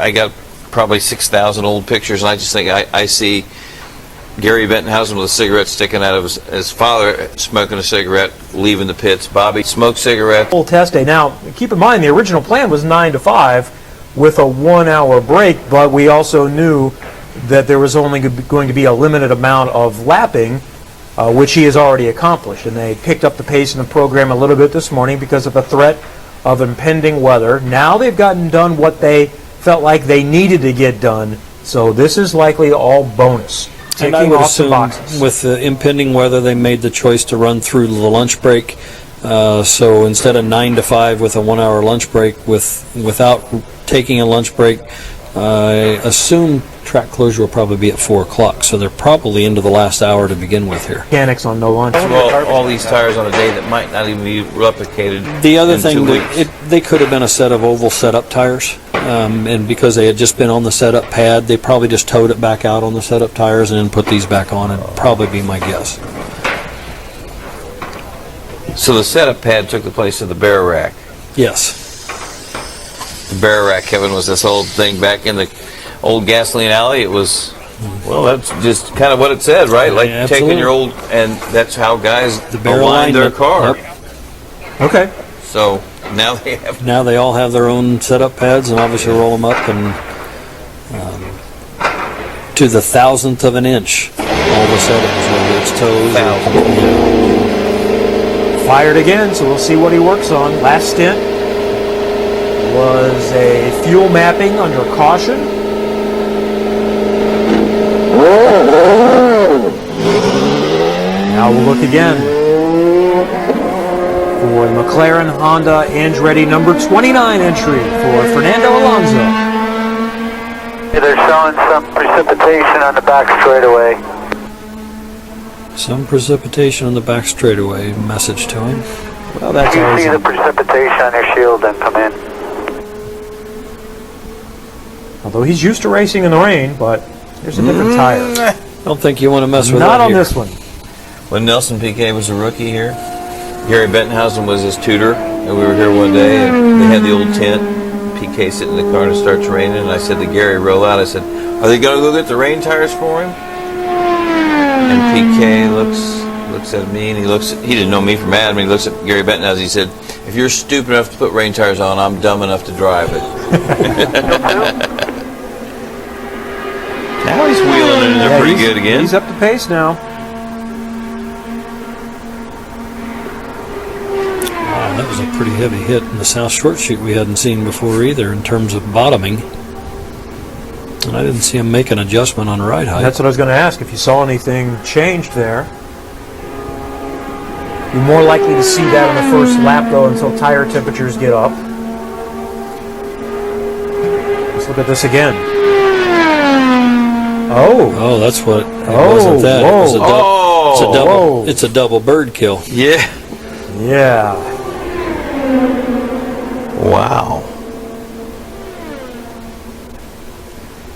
I got probably 6,000 old pictures, and I just think I see Gary Bentonhausen with a cigarette sticking out of his father smoking a cigarette, leaving the pits. Bobby smoked cigarettes. Full test day. Now, keep in mind, the original plan was 9 to 5 with a 1-hour break, but we also knew that there was only going to be a limited amount of lapping, which he has already accomplished. And they picked up the pace in the program a little bit this morning because of a threat of impending weather. Now they've gotten done what they felt like they needed to get done, so this is likely all bonus. And I would assume with the impending weather, they made the choice to run through the lunch break. So instead of 9 to 5 with a 1-hour lunch break, without taking a lunch break, I assume track closure will probably be at 4 o'clock. So they're probably into the last hour to begin with here. Mechanics on no lunch. All these tires on a day that might not even be replicated. The other thing, they could have been a set of oval setup tires. And because they had just been on the setup pad, they probably just towed it back out on the setup tires and then put these back on. It'd probably be my guess. So the setup pad took the place of the bear rack. Yes. The bear rack, Kevin, was this old thing back in the old gasoline alley. It was, well, that's just kind of what it said, right? Like taking your old, and that's how guys align their car. Yep. Okay. So now they have. Now they all have their own setup pads, and obviously roll them up and to the 1,000th of an inch. All the settings, whether it's toes. Fired again, so we'll see what he works on. Last stint was a fuel mapping under caution. Now we'll look again for the McLaren Honda Andretti number 29 entry for Fernando Alonso. They're showing some precipitation on the back straightaway. Some precipitation on the back straightaway. Message to him. Well, that's you see the precipitation on your shield, then come in. Although he's used to racing in the rain, but there's a different tire. I don't think you want to mess with Not that on here. this one. When Nelson Piquet was a rookie here, Gary Bentonhausen was his tutor, and we were here one day, and they had the old tent. Piquet sitting in the car, and it starts raining, and I said to Gary, roll out. I said, are they going to go get the rain tires for him? And Piquet looks at me, and he didn't know me from Adam, he looks at Gary Bentonhausen, he said, if you're stupid enough to put rain tires on, I'm dumb enough to drive it. Now he's wheeling it, and they're pretty good again. He's up to pace now. Wow, that was a pretty heavy hit in the South Short Chute we hadn't seen before either in terms of bottoming. And I didn't see him make an adjustment on ride height. That's what I was going to ask, if you saw anything changed there. You're more likely to see that on the first lap, though, until tire temperatures get up. Let's look at this again. Oh, that's what it wasn't that. Whoa. It was it's a double bird kill. Yeah. Yeah. Wow.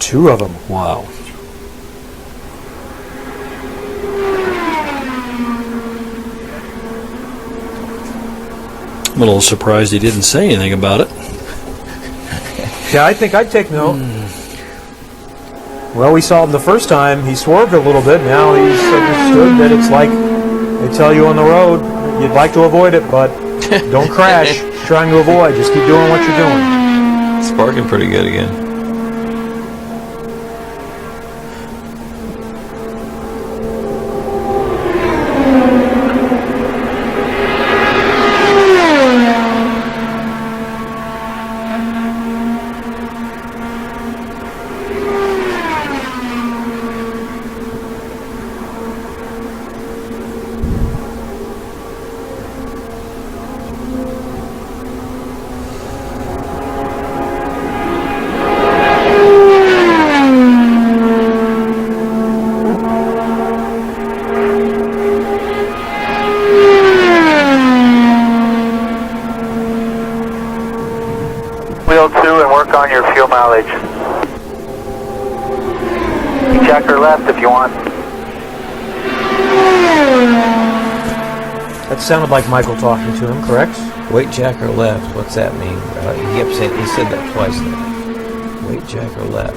2 of them. Wow. I'm a little surprised he didn't say anything about it. Yeah, I think I'd take note. Well, we saw him the first time. He swerved a little bit. Now he's understood that it's like they tell you on the road, you'd like to avoid it, but don't crash. Trying to avoid. Just keep doing what you're doing. Sparking pretty good again. Wheel 2 and work on your fuel mileage. Check or left if you want. That sounded like Michael talking to him, correct? Wait, jack or left? What's that mean? He said that twice now. Wait, Jack, or left?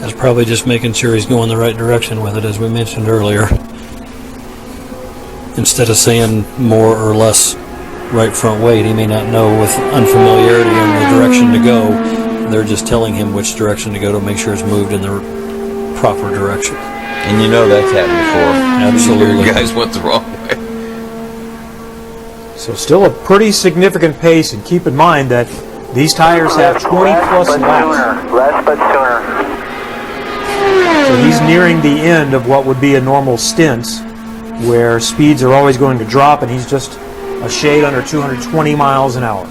That's probably just making sure he's going the right direction with it, as we mentioned earlier. Instead of saying more or less right front weight, he may not know with unfamiliarity on the direction to go. They're just telling him which direction to go to make sure it's moved in the proper direction. And you know that's happened before. Absolutely. You guys went the wrong way. So still a pretty significant pace, and keep in mind that these tires have 20 plus laps. Less but sooner. So he's nearing the end of what would be a normal stint, where speeds are always going to drop, and he's just a shade under 220 miles an hour.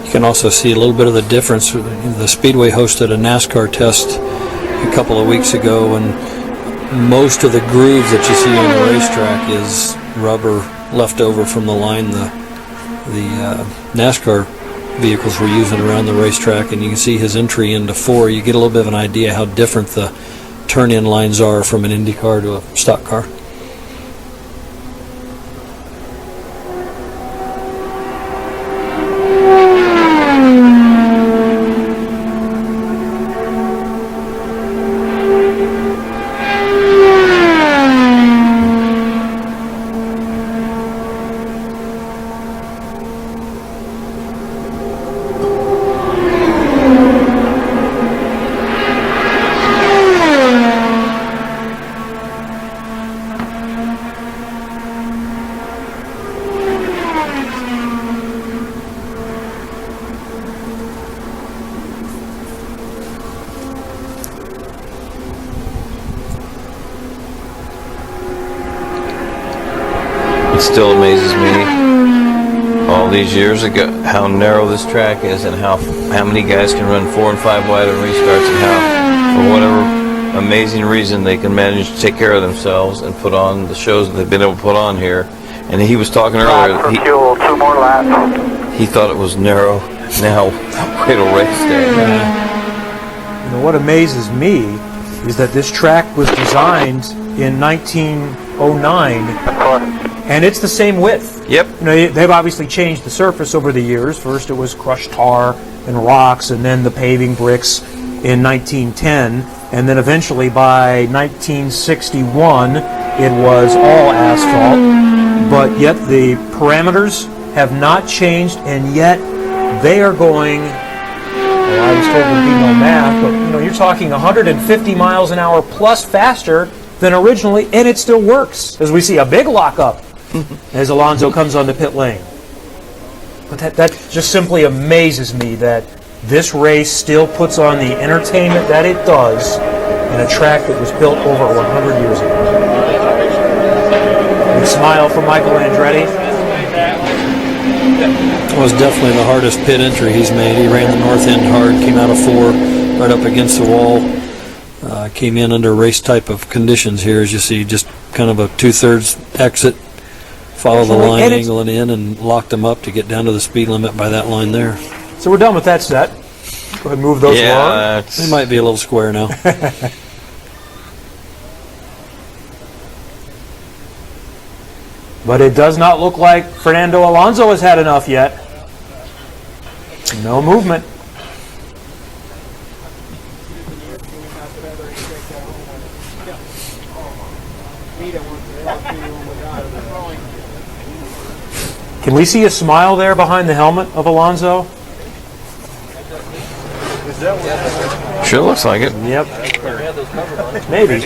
You can also see a little bit of the difference. The Speedway hosted a NASCAR test a couple of weeks ago, and most of the grooves that you see on the racetrack is rubber left over from the line the NASCAR vehicles were using around the racetrack, and you can see his entry into 4. You get a little bit of an idea how different the turn-in lines are from an Indy car to a stock car. It still amazes me all these years ago how narrow this track is, and how many guys can run 4 and 5 wide on restarts, and how, for whatever amazing reason, they can manage to take care of themselves and put on the shows that they've been able to put on here. And he was talking earlier. For fuel, 2 more laps. He thought it was narrow. Now, wait till race day. You know, what amazes me is that this track was designed in 1909, and it's the same width. Yep. You know, they've obviously changed the surface over the years. First it was crushed tar and rocks, and then the paving bricks in 1910, and then eventually by 1961 it was all asphalt. But yet the parameters have not changed, and yet they are going, well, I was told there'd be no math, but you know, you're talking 150 miles an hour plus faster than originally, and it still works. As we see a big lockup as Alonso comes on the pit lane. But that just simply amazes me that this race still puts on the entertainment that it does in a track that was built over 100 years ago. Big smile from Michael Andretti. It was definitely the hardest pit entry he's made. He ran the north end hard, came out of 4, right up against the wall. Came in under race type of conditions here, as you see, just kind of a 2/3 exit, follow the line, angling in, and locked him up to get down to the speed limit by that line there. So we're done with that set. Go ahead and move those along. They might be a little square now. But it does not look like Fernando Alonso has had enough yet. No movement. Can we see a smile there behind the helmet of Alonso? Sure looks like it. Yep. Maybe.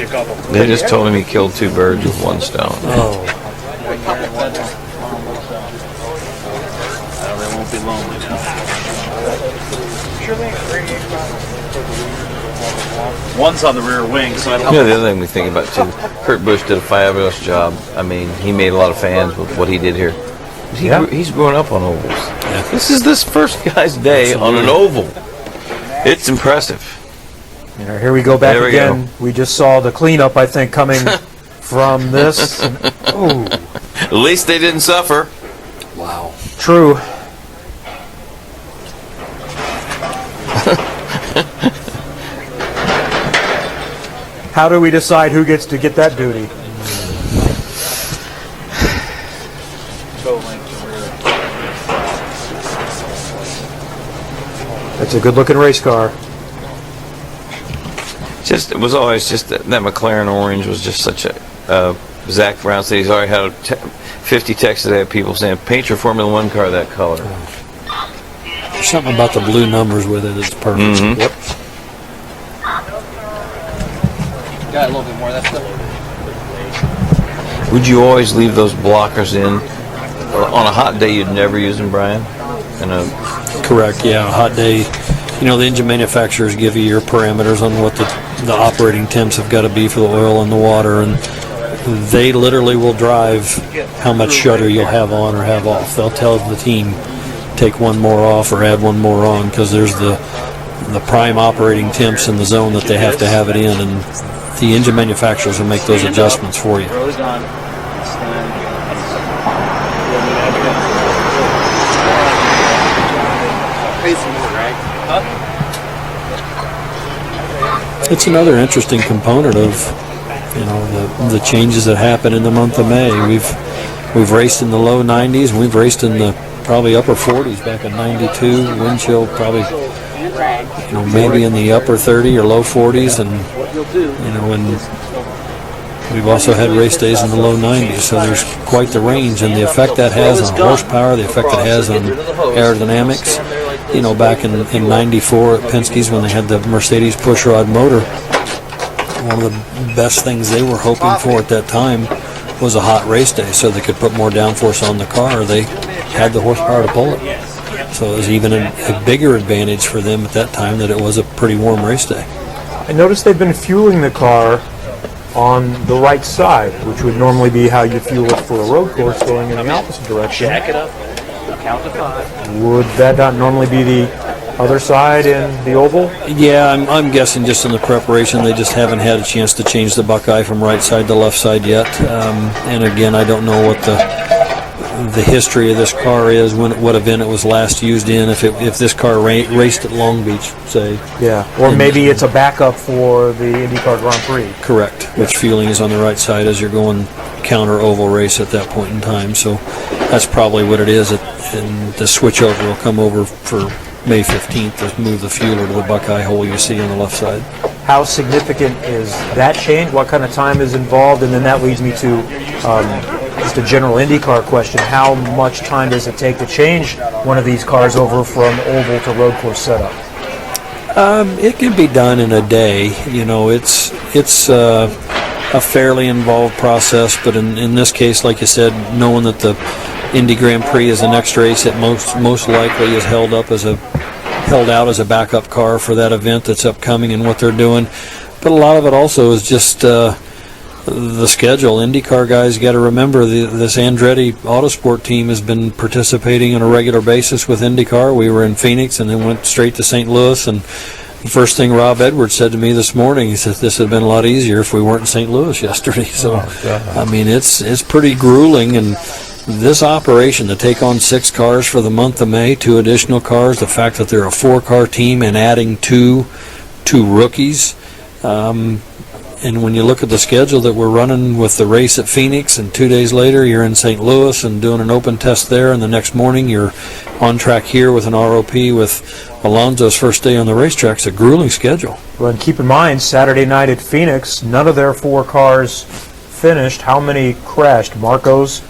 They just told him he killed 2 birds with 1 stone. Oh. They won't be lonely now. One's on the rear wing, so I don't You know, the other thing we think about too, Kurt Busch did a fabulous job. I mean, he made a lot of fans with what he did here. He's growing up on ovals. Yeah. This is this first guy's day on an oval. It's impressive. Here we go back There we again. go. We just saw the cleanup, I think, coming from this. Oh, At least they didn't suffer. Wow. true. How do we decide who gets to get that duty? That's a good-looking race car. It was always just that McLaren orange was just such a. Zach Brown said he's already had 50 texts today of people saying, "Paint your Formula One car that color." There's something about the blue numbers with it that's perfect. Mhm. Yep. got a little bit more. That's still. Would you always leave those blockers in? On a hot day, you'd never use them, Brian? Correct, yeah. Hot day, you know, the engine manufacturers give you your parameters on what the operating temps have got to be for the oil and the water, and they literally will drive how much shutter you'll have on or have off. They'll tell the team, take one more off or add one more on, because there's the prime operating temps in the zone that they have to have it in, and the engine manufacturers will make those adjustments for you. Rose on. It's another interesting component of, you know, the changes that happen in the month of May. We've raced in the low 90s, and we've raced in the probably upper 40s back in 92. Wind chill probably, you know, maybe in the upper 30 or low 40s, and you know, and we've also had race days in the low 90s. So there's quite the range, and the effect that has on horsepower, the effect it has on aerodynamics. You know, back in 94 at Penske's when they had the Mercedes pushrod motor, one of the best things they were hoping for at that time was a hot race day so they could put more downforce on the car. They had the horsepower to pull it. So it was even a bigger advantage for them at that time that it was a pretty warm race day. I noticed they've been fueling the car on the right side, which would normally be how you fuel it for a road course going in the opposite direction. Jack it up. Count to 5. Would that not normally be the other side in the oval? Yeah, I'm guessing just in the preparation they just haven't had a chance to change the Buckeye from right side to left side yet. And again, I don't know what the history of this car is, what event it was last used in, if this car raced at Long Beach, say. Yeah, or maybe it's a backup for the IndyCar Grand Prix. Correct, which fueling is on the right side as you're going counter oval race at that point in time. So that's probably what it is, and the switchover will come over for May 15th to move the fueler to the Buckeye hole you see on the left side. How significant is that change? What kind of time is involved? And then that leads me to just a general IndyCar question. How much time does it take to change one of these cars over from oval to road course setup? It can be done in a day. You know, it's a fairly involved process, but in this case, like you said, knowing that the Indy Grand Prix is the next race, it most likely is held out as a backup car for that event that's upcoming and what they're doing. But a lot of it also is just the schedule. IndyCar guys got to remember this Andretti Autosport team has been participating on a regular basis with IndyCar. We were in Phoenix and then went straight to St. Louis, and the first thing Rob Edwards said to me this morning, he said this would have been a lot easier if we weren't in St. Louis yesterday. So, I mean, it's pretty grueling, and this operation to take on 6 cars for the month of May, 2 additional cars, the fact that they're a 4-car team and adding two rookies, and when you look at the schedule that we're running with the race at Phoenix, and 2 days later you're in St. Louis and doing an open test there, and the next morning you're on track here with an ROP with Alonso's first day on the racetrack, it's a grueling schedule. Well, and keep in mind, Saturday night at Phoenix, none of their 4 cars finished. How many crashed? Marco's